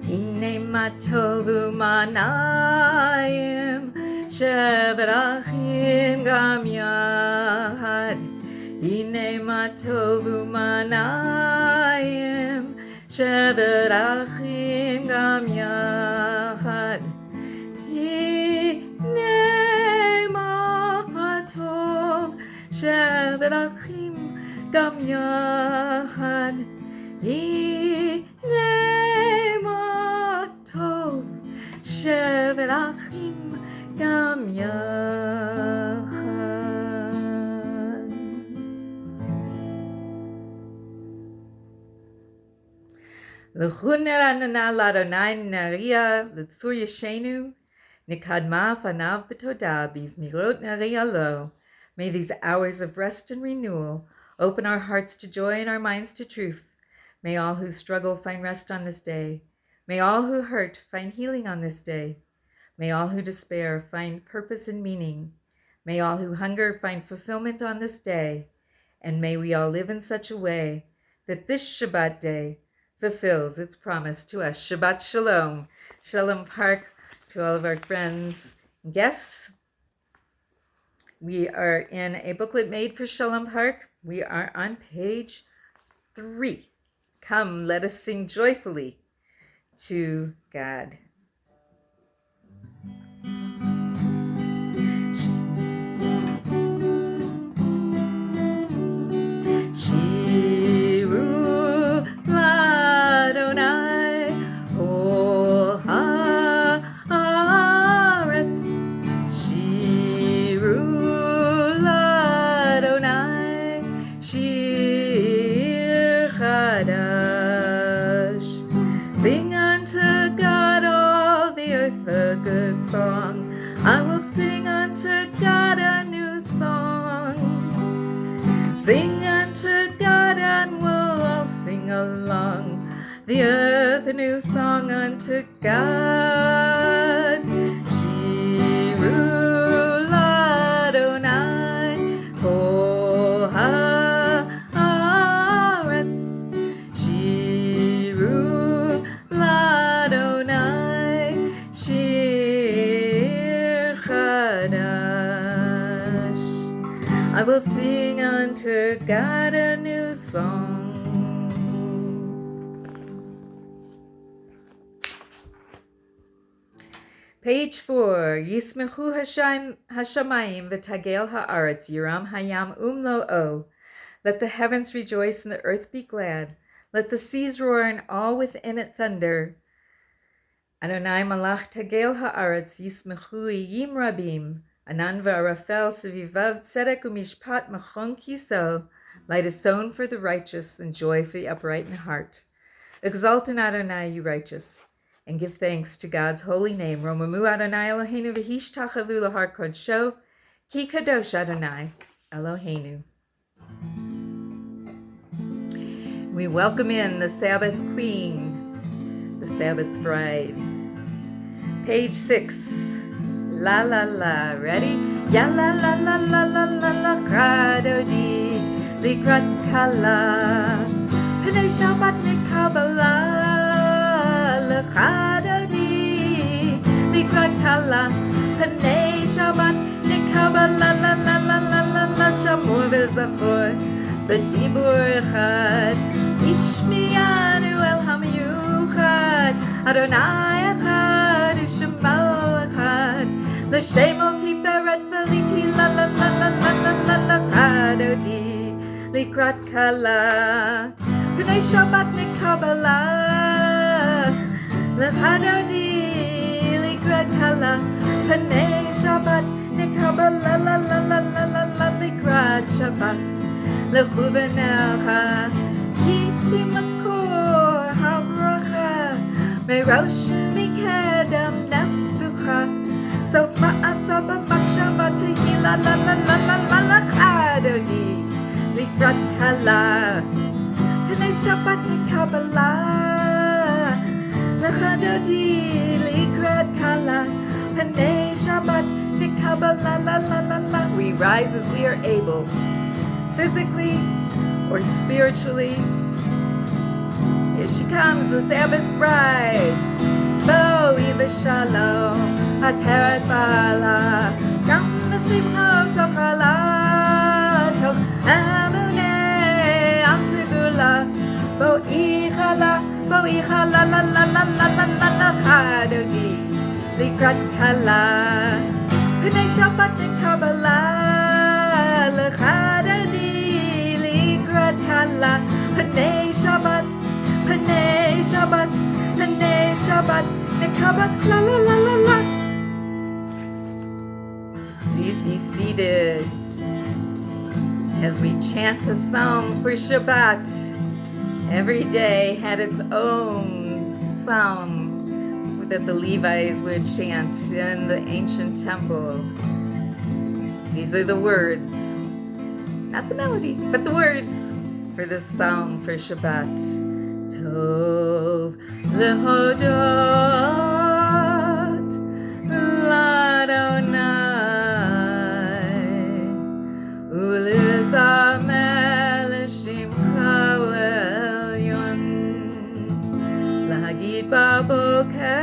Hine matovu manayim shevrachim gam yahad. Hine matovu manayim shevrachim gam yahad. Hine matov shevrachim gam yahad. Hine matov shevrachim gam yachad. L'chun eranana l'Adonai naria l'tzur yeshenu nikadma fanav b'toda b'zmirot naria lo. May these hours of rest and renewal open our hearts to joy and our minds to truth. May all who struggle find rest on this day. May all who hurt find healing on this day. May all who despair find purpose and meaning. May all who hunger find fulfillment on this day. And may we all live in such a way that this Shabbat day fulfills its promise to us. Shabbat Shalom. Shalom Park to all of our friends and guests. We are in a booklet made for Shalom Park. We are on page 3. Come, let us sing joyfully to God. Shiru l'Adonai kol haaretz. Shiru l'Adonai shir chadash. Sing unto God, all the earth, a good song. I will sing unto God a new song. Sing unto God and we'll all sing along. The earth a new song unto God. Shiru l'Adonai kol haaretz. Shiru l'Adonai shir chadash. I will sing unto God a new song. Page 4. Yismechu hashamayim v'tagel haaretz yiram hayam lo. Let the heavens rejoice and the earth be glad. Let the seas roar and all within it thunder. Adonai malach tagel haaretz yismechu yim rabim. Anan v'arafel sevivav tzedek u'mishpat machon kiso. Light is sown for the righteous and joy for the upright in heart. Exalt in Adonai, you righteous, and give thanks to God's holy name. Romamu Adonai Eloheinu v'hishtachavu l'har kodsho, ki kadosh Adonai Eloheinu. We welcome in the Sabbath Queen, the Sabbath Bride. Page 6. La la la, ready? Ya la la la la la la la, kradodi, likrat kala, penei Shabbat nikabbalat, lekradodi, likrat kala, penei Shabbat nikabbalat, la la la la la la, shamur v'zachor, b'dibur echad, ishmiyanu el hamiyuchad, Adonai echad, u'shemo echad, l'shemol tiferet v'liti la la la la la la la la chadodi likrat kala p'nei Shabbat nikabbalat l'chadodi likrat kala p'nei Shabbat nikabbalat la la la la la la likrat Shabbat l'chu v'necha ki b'makor habracha merosh mikedem nesucha Sof ma'asaba makshava tehila la la la la la la chadodi likrat kala p'nei Shabbat nikabbalat l'chadodi likrat kala p'nei Shabbat nikabbalat la la la la. We rise as we are able, physically or spiritually. Here she comes, the Sabbath bride. Bo Eva Shalom, Hateret Bala, Gam Simcha Sochala, Toch Amune Amsibula, Bo Ichala, la la la la la la la la Chadodi, Likrat Kala, Pnei Shabbat and Kabbalat, Chadodi, Likrat Kala, Pnei Shabbat, Pnei Shabbat, Pnei Shabbat, Nekabat la la la la la. Please be seated as we chant the psalm for Shabbat. Every day had its own psalm that the Levites would chant in the ancient temple. These are the words, not the melody, but the words for this psalm for Shabbat. Tov lehodot l'Adonai u'lizameh l'shimcha l'elyon l'hagid baboker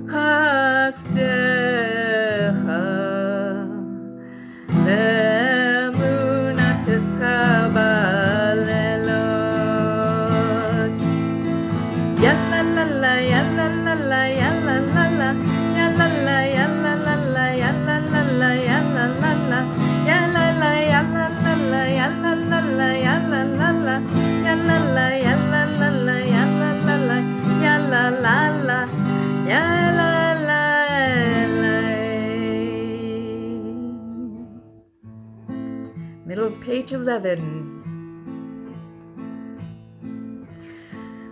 chasdecha le'emunatecha b'lelot. Yalla la la, yalla la la, yalla la la, yalla la, yalla la la, yalla la la, yalla la la, yalla la, yalla la la, yalla la la, yalla la la, yalla la, yalla la la, yalla la la, yalla la la, yalla la la. Middle of page 11.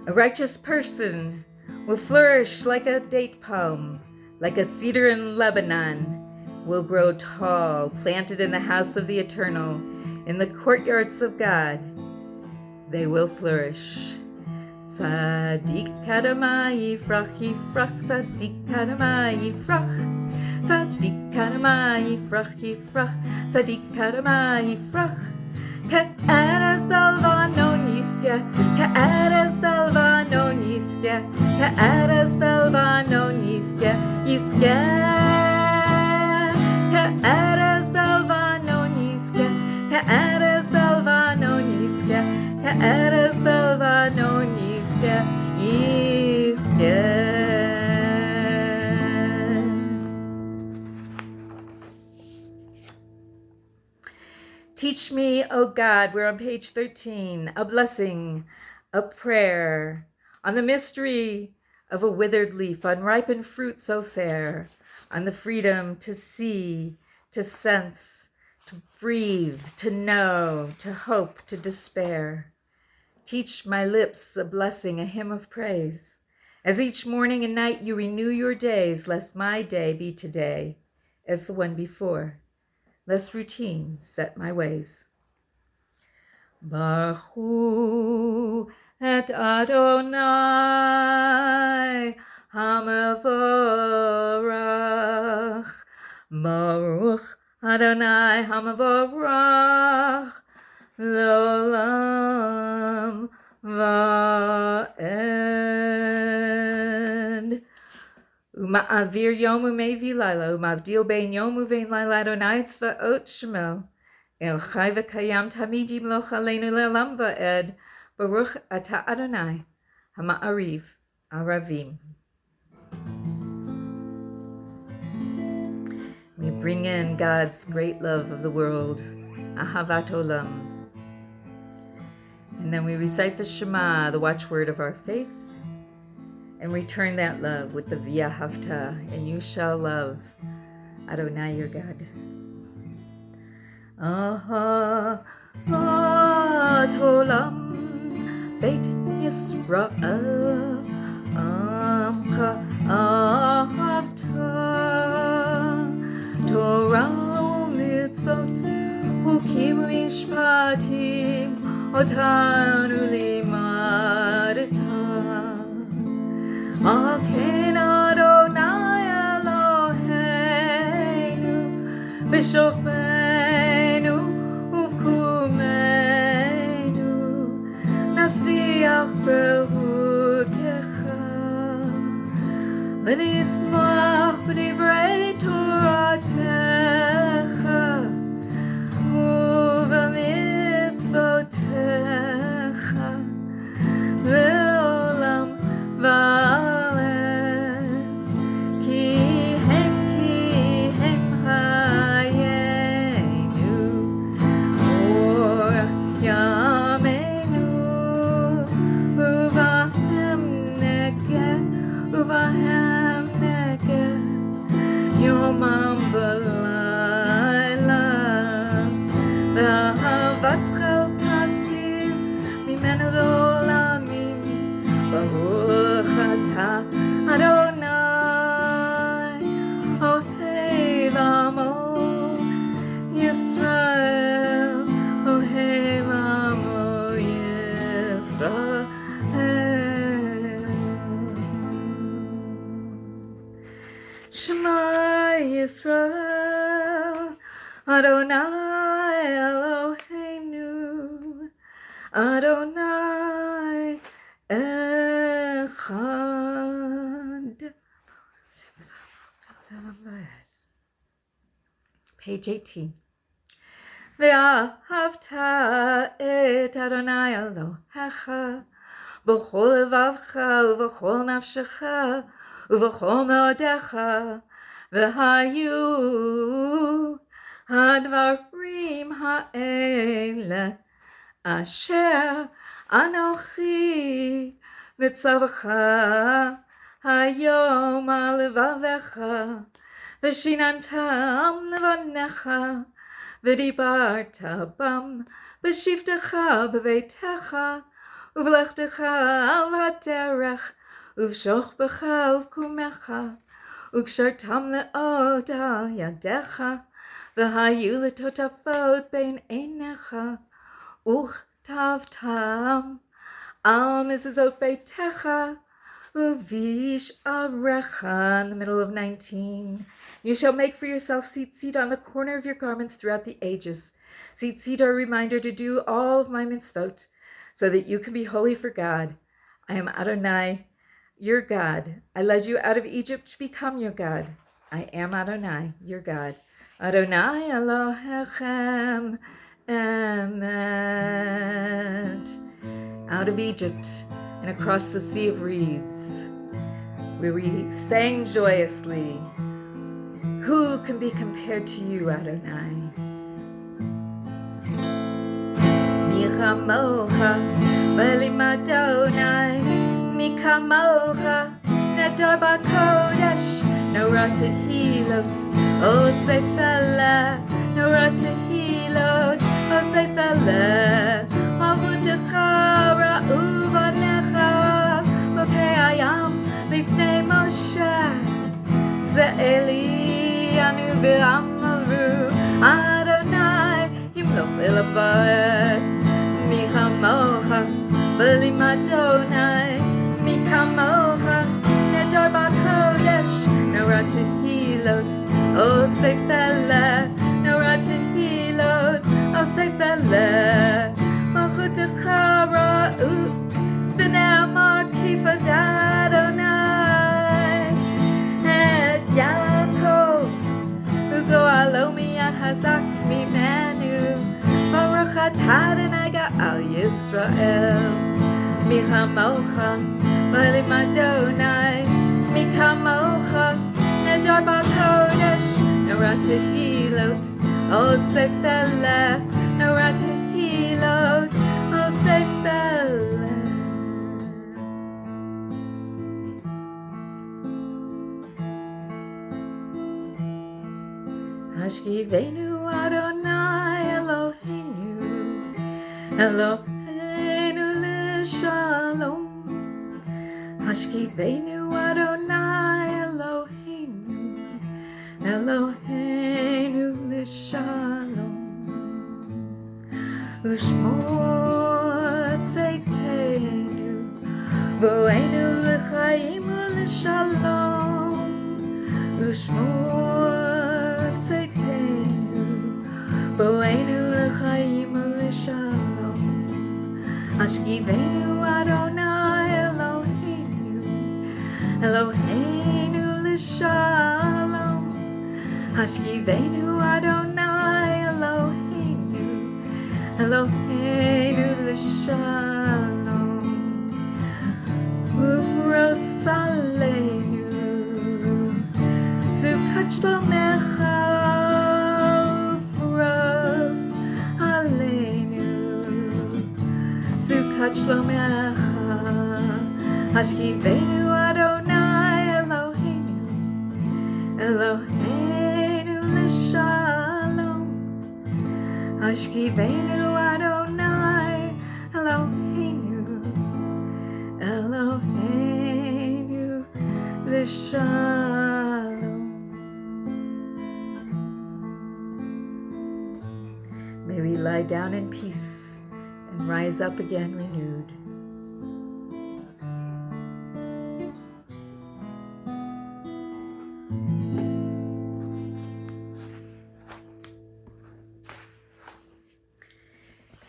A righteous person will flourish like a date palm, like a cedar in Lebanon, will grow tall, planted in the house of the Eternal, in the courtyards of God. They will flourish. Tzadik kadama yifrach, yifrach, tzadik kadama yifrach, tzadik kadama yifrach, yifrach, tzadik kadama yifrach. Ka'eres belvanon yiske, ka'eres belvanon yiske, ka'eres belvanon yiske, yiske. Ka'eres belvanon yiske, ka'eres belvanon yiske, ka'eres belvanon yiske, yiske. Teach me, O God, we're on page 13, a blessing, a prayer, on the mystery of a withered leaf, unripened fruit so fair, on the freedom to see, to sense, to breathe, to know, to hope, to despair. Teach my lips a blessing, a hymn of praise, as each morning and night you renew your days, lest my day be today as the one before. Less routine set my ways. Baruch hu et Adonai hamavorach. Baruch Adonai hamavorach l'olam va'ed. Uma'avir yom u'mevi laila, umavdil bein yom uvein laila Adonai tzvaot shemo. El chai v'kayam tamid yimloch aleinu le'olam va'ed. Baruch ata Adonai hama'ariv aravim. We bring in God's great love of the world, ahavat olam. And then we recite the Shema, the watchword of our faith, and return that love with the V'ahavta, and you shall love Adonai your God. Ahavat olam Beit Yisrael Amcha ahavta Torah u'mitzvot u'kim mishpatim otanu limadeta. Aken Adonai Eloheinu b'shofenu u'vkumenu אהבתך אל תסיר ממנו לעולמים. ברוך אתה אדוני אוהב עמו ישראל, אוהב עמו ישראל. Shema Yisrael, Adonai Eloheinu, Adonai Echad. Page 18. Ve'ahavta et Adonai Elohecha b'chol levavcha u'v'chol nafshecha u'v'chol me'odecha v'hayu hadvarim ha'ele asher anochi mitzavacha hayom al levavecha v'shinantam levanecha v'dibarta bam b'shivtecha b'veitecha uv'lechtecha al haderech uv'shochbecha uv'kumecha ug'shartam le'od al yadecha v'hayu letotafot bein einecha uchtavtam al mezuzot beitecha uvish arecha. In the middle of 19. You shall make for yourself tzitzit on the corner of your garments throughout the ages. Tzitzit are a reminder to do all of my mitzvot, so that you can be holy for God. I am Adonai, your God. I led you out of Egypt to become your God. I am Adonai, your God. Adonai Elohechem Emet. Out of Egypt and across the Sea of Reeds, where we sang joyously, who can be compared to you, Adonai? Michamocha v'limadonai, Mikamocha nedar b'kodesh, Nora tehilot, Osefela, Nora tehilot, Osefela, Mahutecha ra'u v'necha, Bokei hayam lifnei Moshe, Ze'eli anu v'amaru, Adonai yimloch elabad. Michamocha v'limadonai, Mikamocha nedar b'kodesh, Nora tehilot, Osefela, Nora tehilot, Osefela, Machutecha ra'u v'ne'amar kifad Adonai et Yaakov u'go'alo miyad hazak mimenu baruch atah Adonai ga'al Yisrael. Michamocha v'limadonai, Mikamocha nedar b'kodesh, Nora tehilot, Osefela, Nora tehilot, Osefela. Hashkivenu Adonai Eloheinu, Eloheinu l'shalom. Hashkivenu Adonai Eloheinu, Eloheinu l'shalom. Ushmor tzeiteinu, vo'enu l'chaim u'l'shalom. Ushmor tzeiteinu, vo'enu l'chaim u'l'shalom. Hashkivenu Adonai Eloheinu, Eloheinu l'shalom. Hashkivenu Adonai Eloheinu, Eloheinu l'shalom. Ufros aleinu, Sukkot shlomecha, Ufros aleinu, Sukkot shlomecha. Hashkivenu Adonai Eloheinu, Eloheinu l'shalom. Vashkivenu Adonai Eloheinu Eloheinu L'Shalom. May we lie down in peace and rise up again renewed.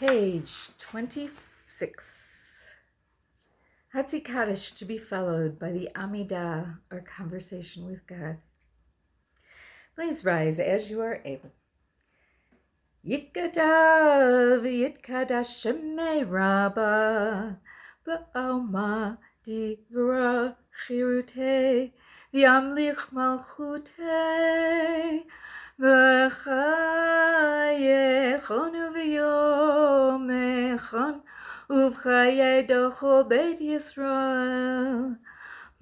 Page 26. Hatzi Kaddish, to be followed by the Amidah, or conversation with God. Please rise as you are able. Yitkadav Yitkadash Shemei Rabbah Ba'alma Divra Chirute Yamlich Malchute V'chayechon V'yomechon Uv'chaye Docho Beit Yisrael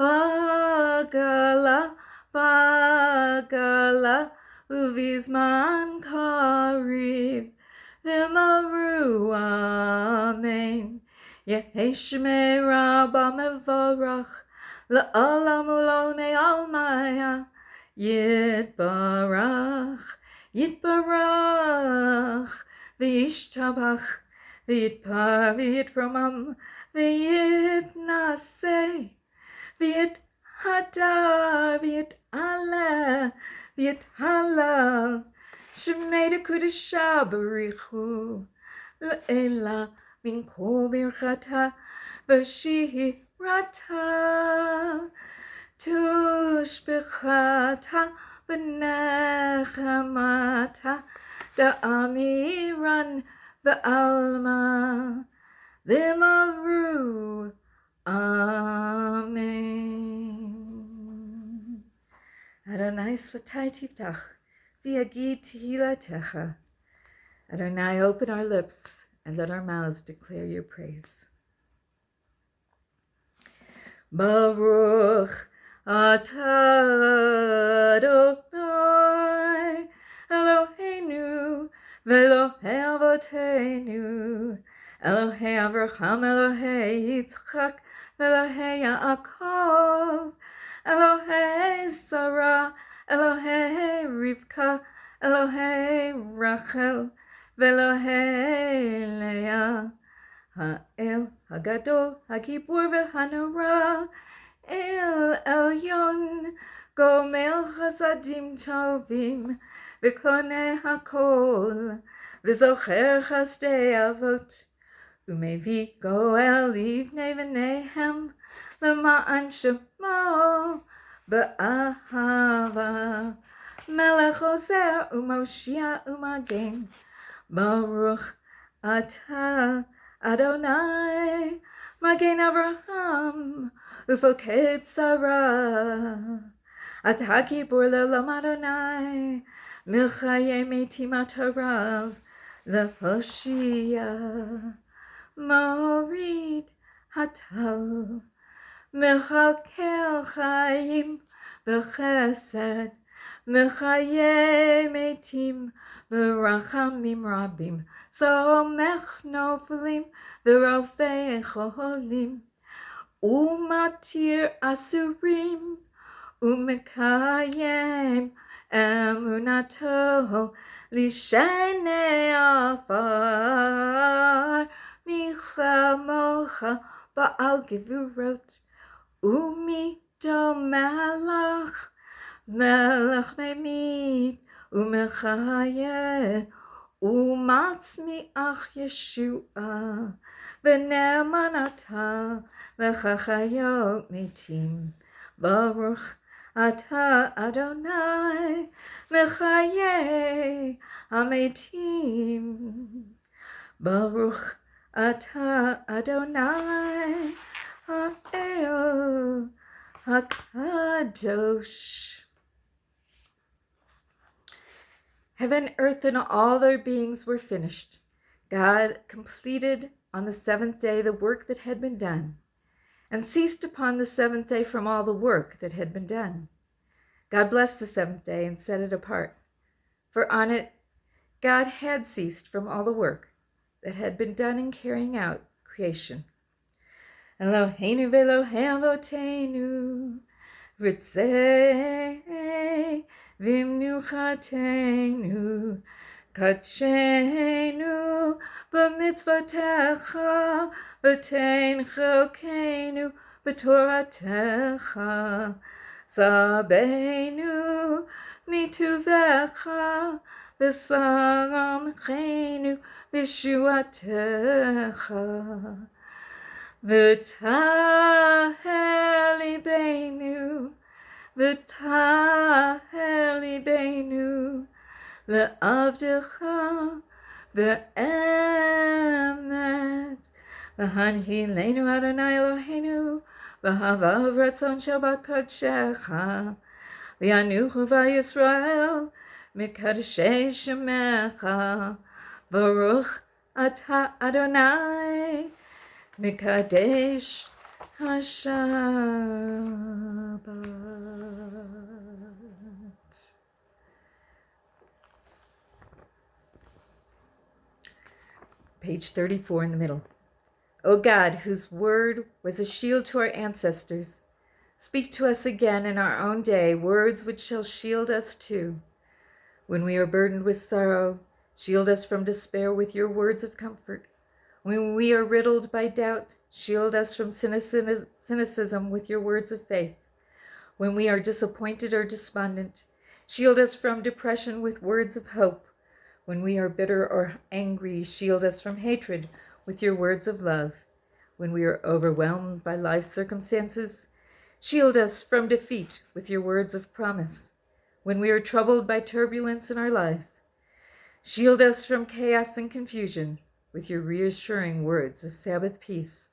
Bagala Bagala Uvizman Kariv V'maru Amen Yehi Shmei Rabba Mevorach La'olam Ulolmei Almaya Yitbarach Yitbarach V'yishtabach V'yitpar V'yitramam V'yitnaseh V'yithadar V'yit'aleh V'yithalal Shemei Dekudesha Barichu Le'ela Min Kol Birchata V'shirata Tushbechata V'nechamata Da'amiran V'alma V'maru Amen. Adonai Svatai Tivtach V'yagid Tehillotecha. Adonai, open our lips and let our mouths declare your praise. Baruch atah Adonai Eloheinu v'Elohei Avotenu Elohei Avraham Elohei Yitzchak Elohei Yaakov Elohei Sarah Elohei Rivka Elohei Rachel v'Elohei Leah Ha'el Hagadol Hagibur v'Hanora El Elyon Gomel Chasadim Tovim V'Koneh Hakol V'Zocher Chasdei Avot Umevi Goel Livnei V'Nehem L'ma'an Shemo B'Ahava Melech Ozer U'Moshia U'Magen Baruch Atah Adonai Magen Avraham Ufoked Sarah Atah Gibor Le'olam Adonai Milchaye Metim Atarav Le'Hoshia Morid Hatal Mechakel Chaim B'Chesed Mechaye Metim V'Rachamim Rabim Somech Nofelim V'Rofei Cholim Umatir Asurim Umekayem Emunato Lishenei Afar Michamocha Ba'al Gevurot Umido Melach Melech Memit Umechayeh Umatzmi Ach Yeshua V'nemanata L'chachayot Metim Baruch Atah Adonai Mechayeh Hametim Baruch Atah Adonai Ha'el HaKadosh. Heaven, earth, and all their beings were finished. God completed on the seventh day the work that had been done, and ceased upon the seventh day from all the work that had been done. God blessed the seventh day and set it apart, for on it God had ceased from all the work that had been done in carrying out creation. Eloheinu ve'Elohei Ritzei v'imnuchatenu Kachenu b'mitzvotecha v'tein chelkenu b'toratecha Sabenu mituvecha v'samchenu v'shuatecha V'tahel libenu v'tahel libenu le'avdecha ve'emet v'hanhilenu Adonai Eloheinu v'havav ratzon Shabbat kodshecha v'yanuchu v'Yisrael mikadshei shemecha Baruch atah Adonai Mikadesh HaShabbat. Page 34 in the middle. O God, whose word was a shield to our ancestors, speak to us again in our own day words which shall shield us too. When we are burdened with sorrow, shield us from despair with your words of comfort. When we are riddled by doubt, shield us from cynicism with your words of faith. When we are disappointed or despondent, shield us from depression with words of hope. When we are bitter or angry, shield us from hatred with your words of love. When we are overwhelmed by life's circumstances, shield us from defeat with your words of promise. When we are troubled by turbulence in our lives, shield us from chaos and confusion with your reassuring words of Sabbath peace.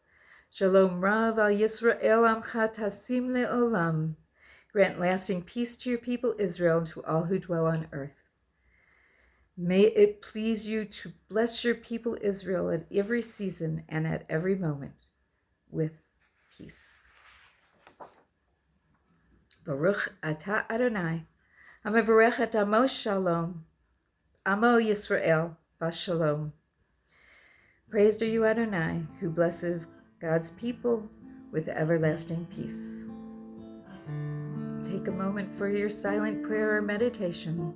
Shalom Rav al Yisrael Amcha Tasim Le'olam. Grant lasting peace to your people Israel and to all who dwell on earth. May it please you to bless your people Israel at every season and at every moment with peace. Baruch atah Adonai, hamavarech et amo shalom, amo Yisrael b'shalom. Praised are you, Adonai, who blesses God's people with everlasting peace. Take a moment for your silent prayer or meditation.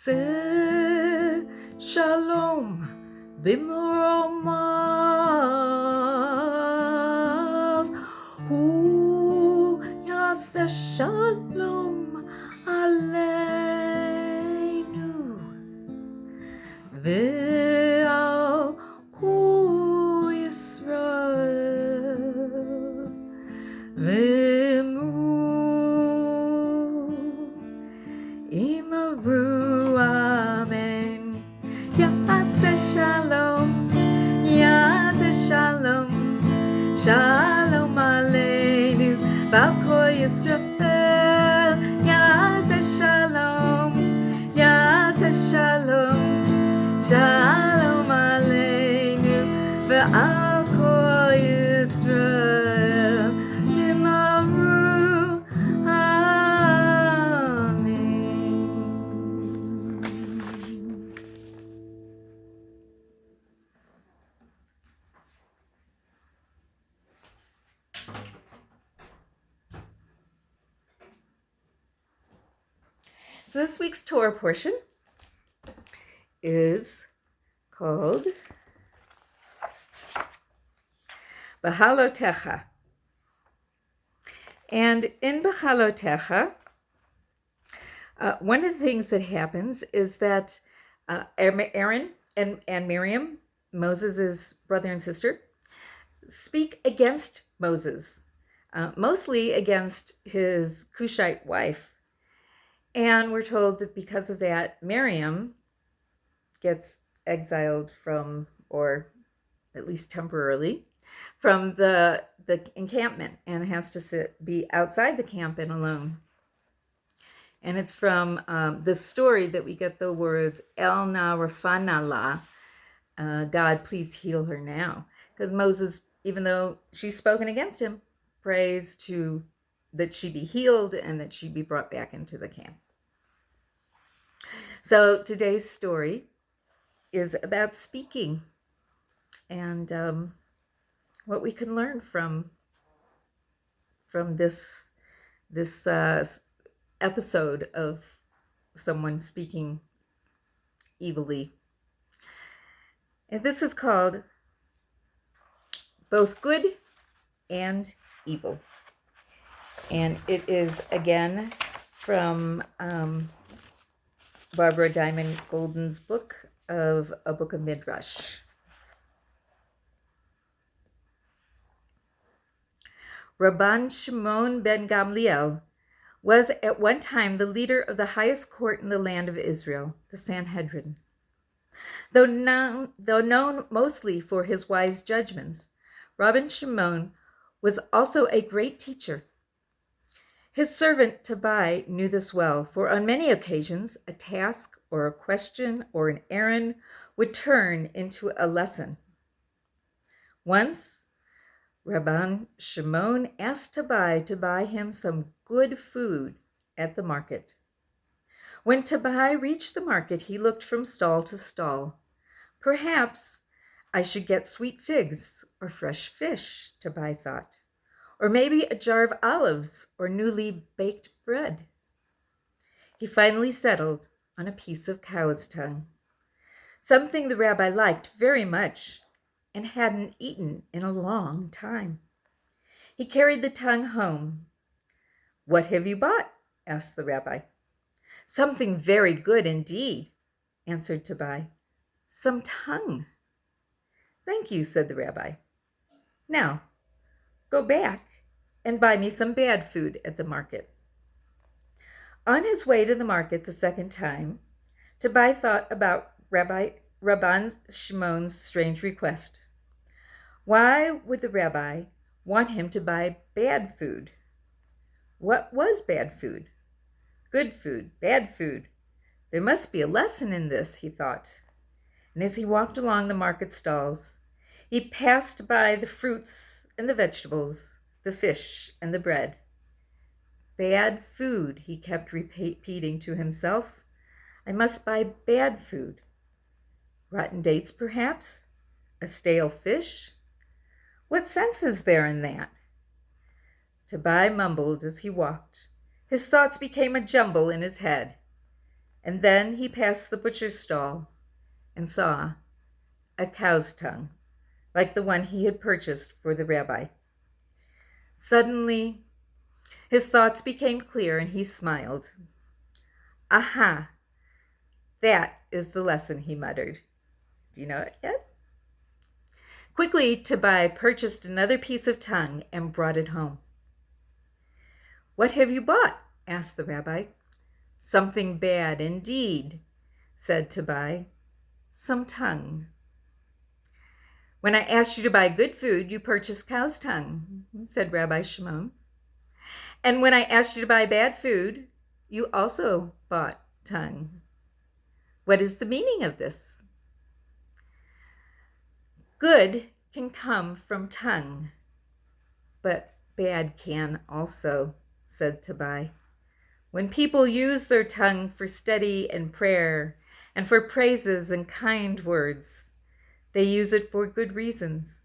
Se shalom b'mromav hu yaseh shalom aleinu ve'al hu Yisrael ve'mu Imaru Amen. Yaseh Shalom, Yaseh Shalom, Shalom Aleinu, Balkol Yisrael. Yaseh Shalom, Yaseh Shalom, Shalom Aleinu, Balkol Yisrael. Imaru So this week's Torah portion is called Behalotecha. And in Behalotecha, one of the things that happens is that Aaron and Miriam, Moses' brother and sister, speak against Moses, mostly against his Cushite wife. And we're told that because of that, Miriam gets exiled from, or at least temporarily, from the encampment and has to be outside the camp and alone. And it's from this story that we get the words El na rafana la, God, please heal her now. Because Moses, even though she's spoken against him, prays to that she be healed and that she be brought back into the camp. So today's story is about speaking and what we can learn from this episode of someone speaking evilly. And this is called Both Good and Evil. And it is again from Barbara Diamond Golden's book of A Book of Midrash. Rabban Shimon ben Gamliel was at one time the leader of the highest court in the land of Israel, the Sanhedrin. Though known mostly for his wise judgments, Rabban Shimon was also a great teacher. His servant Tobai knew this well, for on many occasions a task or a question or an errand would turn into a lesson. Once, Rabban Shimon asked Tobai to buy him some good food at the market. When Tobai reached the market, he looked from stall to stall. Perhaps I should get sweet figs or fresh fish, Tobai thought, or maybe a jar of olives or newly baked bread. He finally settled on a piece of cow's tongue, something the rabbi liked very much and hadn't eaten in a long time. He carried the tongue home. "What have you bought?" asked the rabbi. "Something very good indeed," answered Tobai. "Some tongue." "Thank you," said the rabbi. "Now, go back and buy me some bad food at the market." On his way to the market the second time, Tobai thought about Rabban Shimon's strange request. Why would the rabbi want him to buy bad food? What was bad food? Good food, bad food. There must be a lesson in this, he thought. And as he walked along the market stalls, he passed by the fruits and the vegetables, the fish and the bread. Bad food, he kept repeating to himself. I must buy bad food. Rotten dates, perhaps? A stale fish? What sense is there in that? Tobai mumbled as he walked. His thoughts became a jumble in his head. And then he passed the butcher's stall and saw a cow's tongue, like the one he had purchased for the rabbi. Suddenly, his thoughts became clear and he smiled. Aha! That is the lesson, he muttered. Do you know it yet? Quickly, Tobai purchased another piece of tongue and brought it home. What have you bought? Asked the rabbi. Something bad indeed, said Tobai. Some tongue. When I asked you to buy good food, you purchased cow's tongue, said Rabbi Shimon. And when I asked you to buy bad food, you also bought tongue. What is the meaning of this? Good can come from tongue, but bad can also, said Tobai. When people use their tongue for study and prayer and for praises and kind words, they use it for good reasons.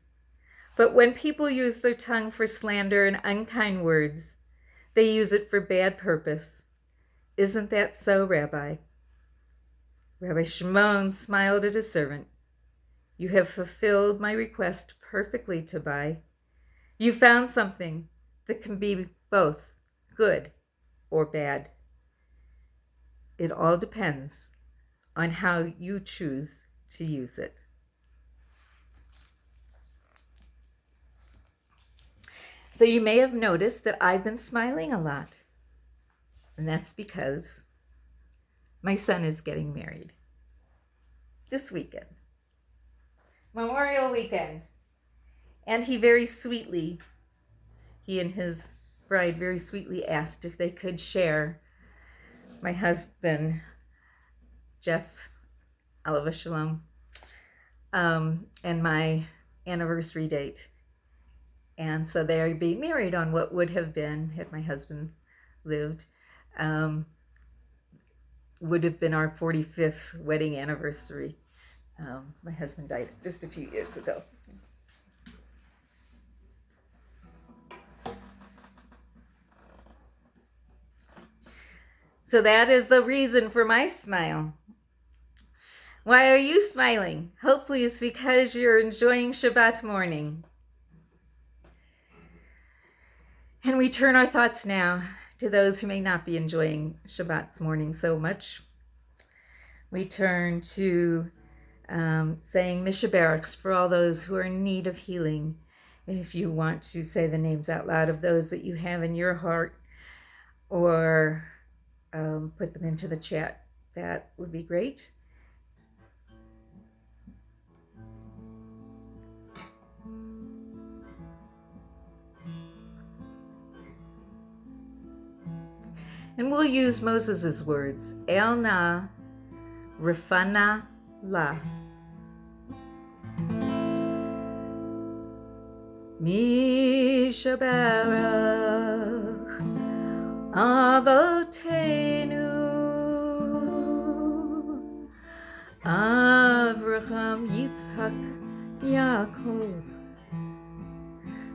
But when people use their tongue for slander and unkind words, they use it for bad purpose. Isn't that so, Rabbi? Rabbi Shimon smiled at his servant. You have fulfilled my request perfectly, Tobai. You found something that can be both good or bad. It all depends on how you choose to use it. So you may have noticed that I've been smiling a lot. And that's because my son is getting married this weekend, Memorial Weekend. And he and his bride very sweetly asked if they could share my husband, Jeff, Alav Shalom, and my anniversary date. And so they're being married on what would have been, had my husband lived, would have been our 45th wedding anniversary. My husband died just a few years ago. So that is the reason for my smile. Why are you smiling? Hopefully it's because you're enjoying Shabbat morning. And we turn our thoughts now to those who may not be enjoying Shabbat morning so much. We turn to saying Mishaberachs for all those who are in need of healing. If you want to say the names out loud of those that you have in your heart, or put them into the chat, that would be great. And we'll use Moses' words, El na rifana la. Mishaberach Avotenu Avraham Yitzhak Yaakov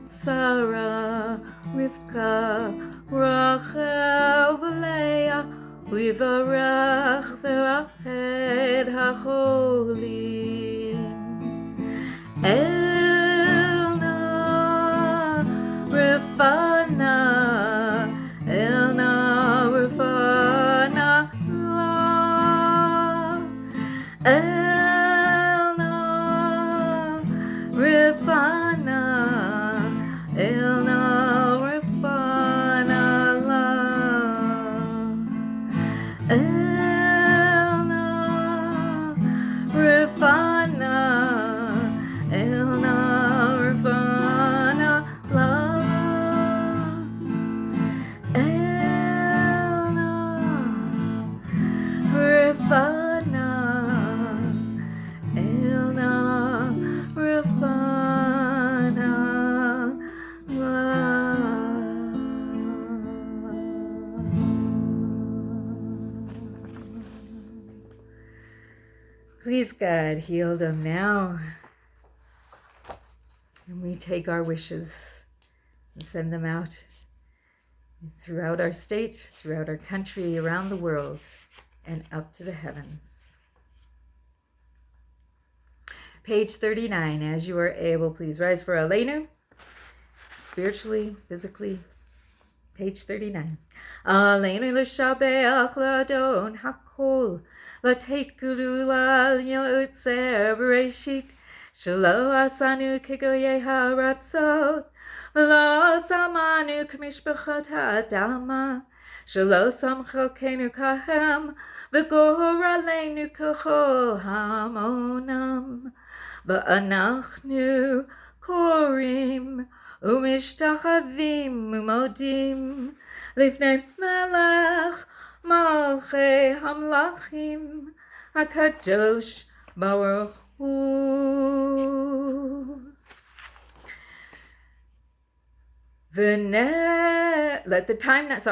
Sarah Rivka Rachel V'Leah U'Yivarach V'Raped HaCholim Elna Rifana Elna Rifana La Elna Rifana Elna Rifana La Elna Rifana Elna Rifana La Elna Rifana Elna Rifana La. Please, God, heal them now. And we take our wishes and send them out throughout our state, throughout our country, around the world, and up to the heavens. Page 39, as you are able, please rise for Aleinu, spiritually, physically. Page 39. Aleinu l'shabeach l'adon hakol, l'teit gudula l'yotzer bereshit, shelo asanu kegoyei haratzot, v'lo samanu k'mishpachot ha'adama, shelo samchalkenu kahem, v'gor aleinu k'chol hamonam, v'anachnu korim umishtachavim umodim lifnei melech malchei hamlachim hakadosh baruch hu. Let the time not,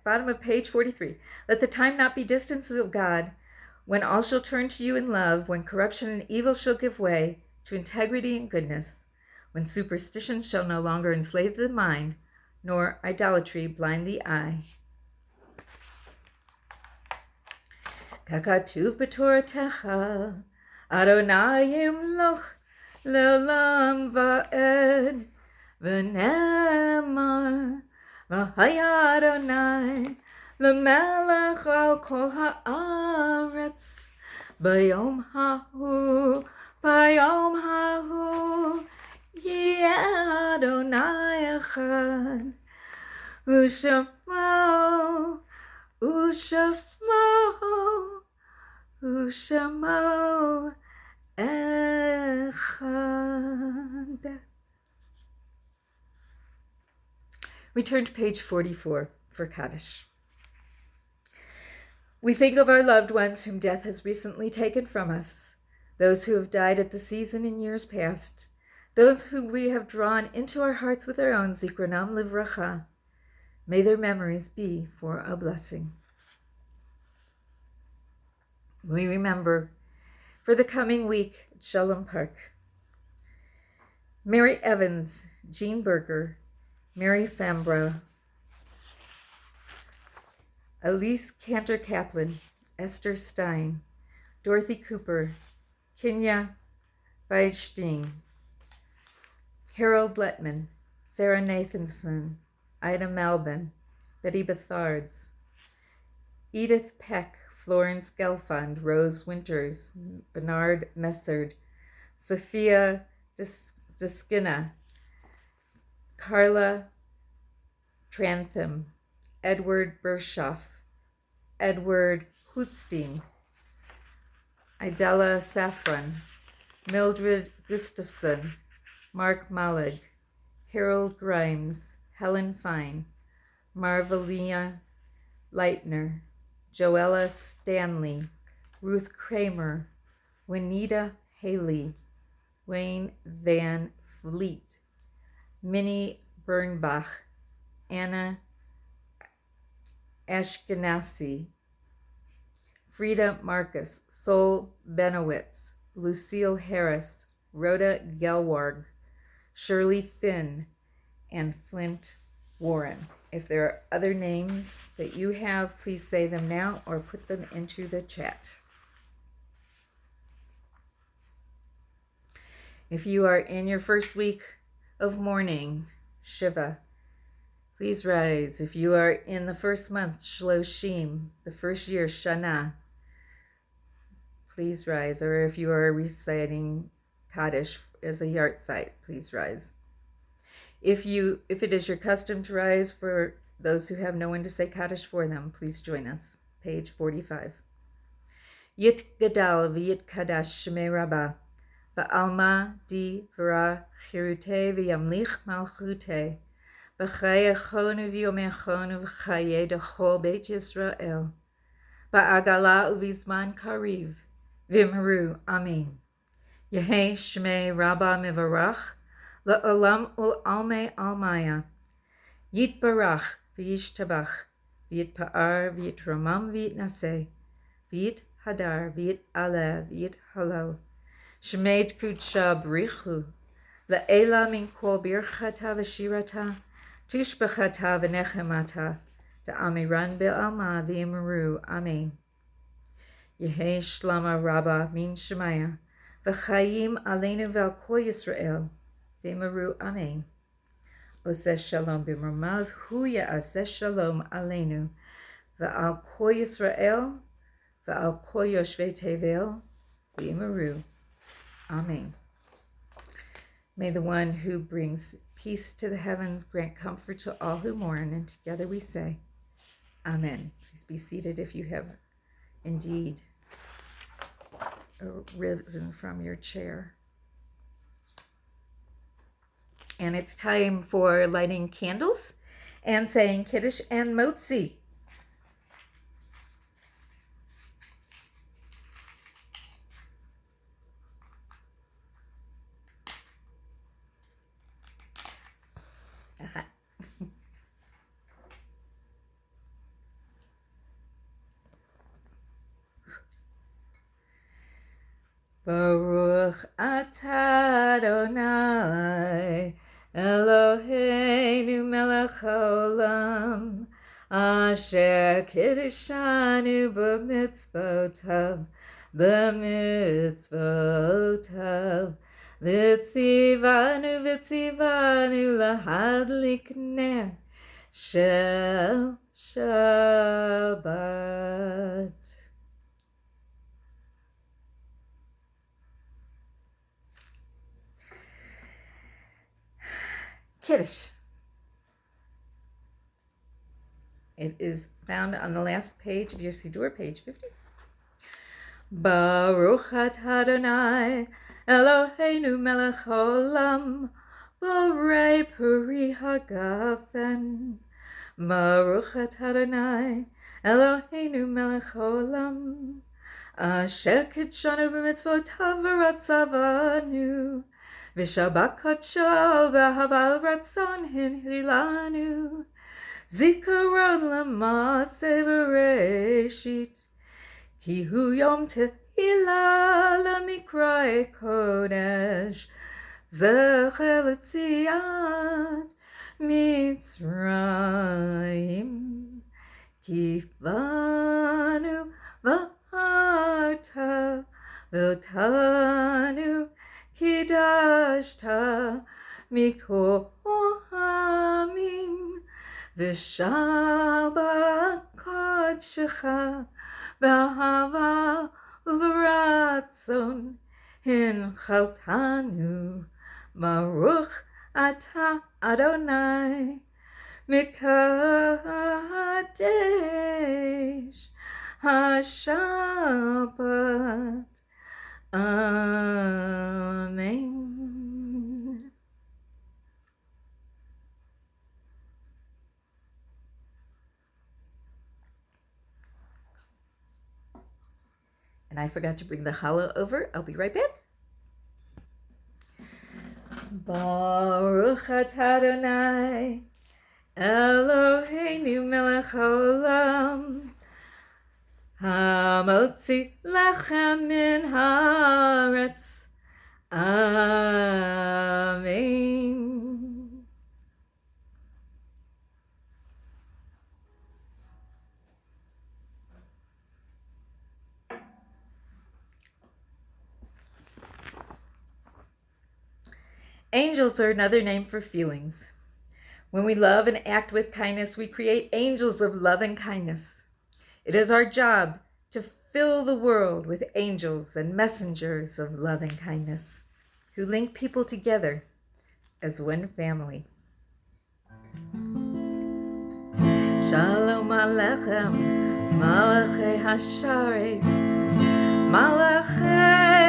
bottom of page 43. Let the time not be distance of God, when all shall turn to you in love, when corruption and evil shall give way to integrity and goodness, when superstition shall no longer enslave the mind, nor idolatry blind the eye. Kakatuv b'Toratecha, Adonai yimloch le'olam va'ed, v'nemar, v'haya Adonai le'melech al kol ha'aretz, bayom ha'hu, Yeh Adonai echad, u'shamo echad. We turn to page 44 for Kaddish. We think of our loved ones whom death has recently taken from us, those who have died at the season in years past, those who we have drawn into our hearts with our own Zikronam Livracha. May their memories be for a blessing. We remember for the coming week at Shalom Park, Mary Evans, Jean Berger, Mary Fambra, Elise Cantor-Kaplan, Esther Stein, Dorothy Cooper, Kinya Weidstein, Harold Letman, Sarah Nathanson, Ida Malbin, Betty Bethards, Edith Peck, Florence Gelfand, Rose Winters, Bernard Messard, Sophia Deskina, Carla Trantham, Edward Bershoff, Edward Hutstein, Idella Safran, Mildred Gustafson, Mark Malig, Harold Grimes, Helen Fine, Marvelia Leitner, Joella Stanley, Ruth Kramer, Juanita Haley, Wayne Van Fleet, Minnie Bernbach, Anna Ashkenazi, Frida Marcus, Sol Benowitz, Lucille Harris, Rhoda Gelwarg, Shirley Finn, and Flint Warren. If there are other names that you have, please say them now or put them into the chat. If you are in your first week of mourning, Shiva, please rise. If you are in the first month, Shloshim, the first year, Shana, please rise. Or if you are reciting Kaddish as a yahrzeit, please rise. If it is your custom to rise for those who have no one to say Kaddish for them, please join us. Page 45. Yit Gadal v'yit Kadash Shemei Rabbah ba'alma di v'ra chirute v'yamlich malchute b'chaye chonu v'yomechonu v'chaye dechol Beit Yisrael ba'agala uvizman kariv v'imru amen. Yehei Shemei Rabbah mivarach La'olam ul-almei almaya, yitbarach v'yishtabach, v'yitpa'ar v'yitramam v'yitnaseh, v'yithadar v'yit'aleh v'yithalal, shemei kudsha b'richu, la'ela min kol birchata v'shirata, tishbachata v'nechemata, ta'amiran be'alma v'yimru, amen. Yehei shlama Rabbah min shemaya, v'chayim aleinu v'al kol Yisrael, V'maru amen. Oseh shalom b'mamav hu ya'aseh shalom aleinu v'al kol Yisrael v'al kol yoshvei tevel v'maru amen. May the one who brings peace to the heavens grant comfort to all who mourn, and together we say, amen. Please be seated if you have indeed risen from your chair. And it's time for lighting candles and saying Kiddush and Motzi. Baruch atah Adonai Eloheinu melech haolam asher kiddushanu b'mitzvotav v'tzivanu lahadlik ner shel Shabbat. Kiddush. It is found on the last page of your Siddur, page 50. Baruch atah Adonai Eloheinu melech haolam Borei Puri Hagafen. Baruch atah Adonai Eloheinu melech haolam. Asher kitshanu b'mitzvotav v'ratzavanu. V'shabbat kadsho b'ahaval ratzon hinhilanu. Zikaron l'maaseh v'reshit. Ki hu yom tehillah l'mikra'e kodesh. Zecher l'tziat Mitzrayim. Ki banu v'harta v'otanu kidashta mikol hamim v'shabbat kodshecha b'ahava v'ratzon hinchaltanu. Baruch atah Adonai Mekadesh HaShabbat. Amen. And I forgot to bring the challah over. I'll be right back. Baruch atah Adonai Eloheinu melech haolam. Hamotzi lechem min haaretz. Amen. Angels are another name for feelings. When we love and act with kindness, we create angels of love and kindness. It is our job to fill the world with angels and messengers of love and kindness who link people together as one family. Shalom Aleichem, Malachei Hasharet, Malachei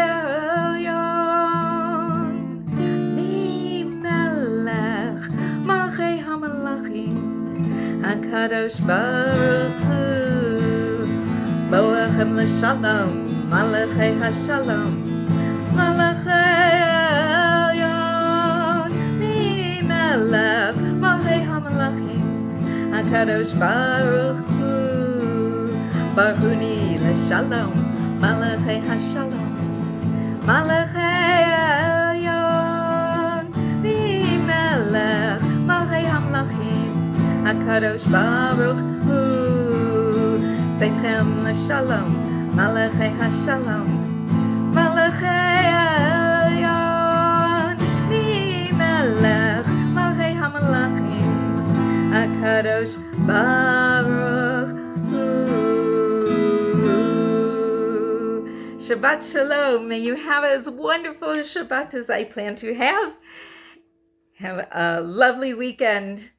Elyon, Melech, Malachei Hamalachim, HaKadosh Baruch Hu, Boachem L'Shalom, Malachei HaShalom, Malachei Elyon, Melech, Malachei Hamalachim, HaKadosh Baruch Hu, Barhuni L'Shalom, Malachei HaShalom, Malachei Elyon, Melech, Malachei Hamalachim, HaKadosh Baruch Hu, Tzedchem L'Shalom, Malachei HaShalom, Malachei Elyon, Melech, Malachei Hamalachim, HaKadosh Baruch Hu. Shabbat Shalom. May you have as wonderful a Shabbat as I plan to have. Have a lovely weekend,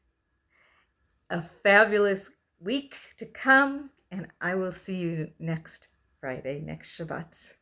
a fabulous week to come, and I will see you next Friday, next Shabbat.